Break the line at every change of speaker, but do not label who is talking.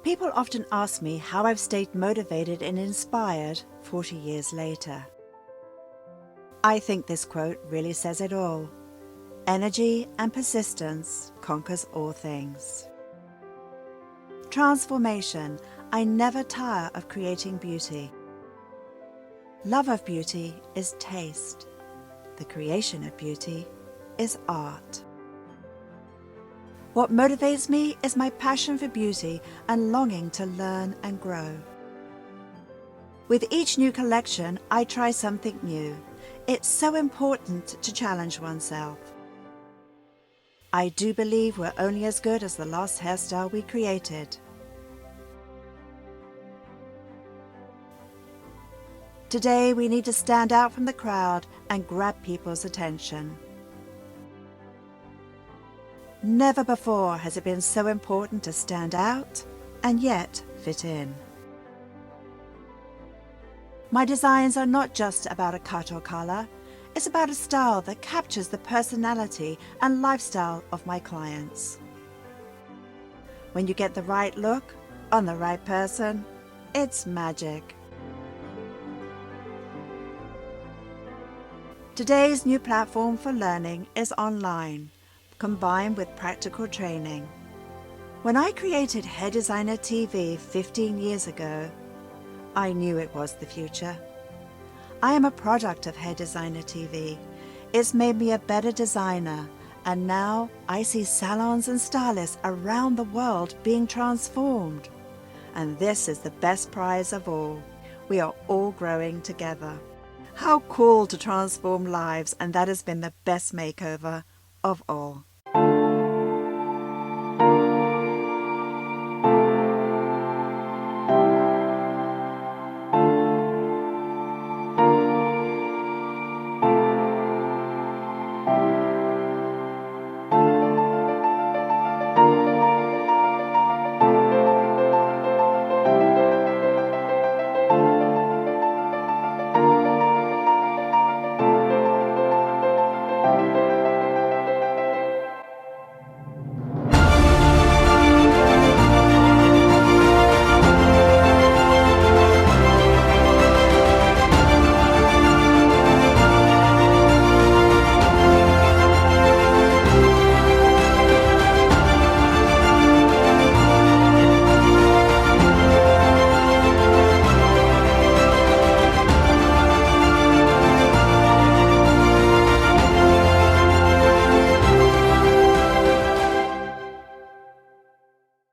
People often ask me how I've stayed motivated and inspired 40 years later. I think this quote really says it all. Energy and persistence conquers all things. Transformation. I never tire of creating beauty. Love of beauty is taste. The creation of beauty is art. What motivates me is my passion for beauty and longing to learn and grow. With each new collection, I try something new. It's so important to challenge oneself. I do believe we're only as good as the last hairstyle we created. Today, we need to stand out from the crowd and grab people's attention. Never before has it been so important to stand out and yet fit in. My designs are not just about a cut or color. It's about a style that captures the personality and lifestyle of my clients. When you get the right look on the right person, it's magic. Today's new platform for learning is online, combined with practical training. When I created Hair Designer TV 15 years ago, I knew it was the future. I am a product of Hair Designer TV. It's made me a better designer, and now I see salons and stylists around the world being transformed. And this is the best prize of all. We are all growing together. How cool to transform lives, and that has been the best makeover of all.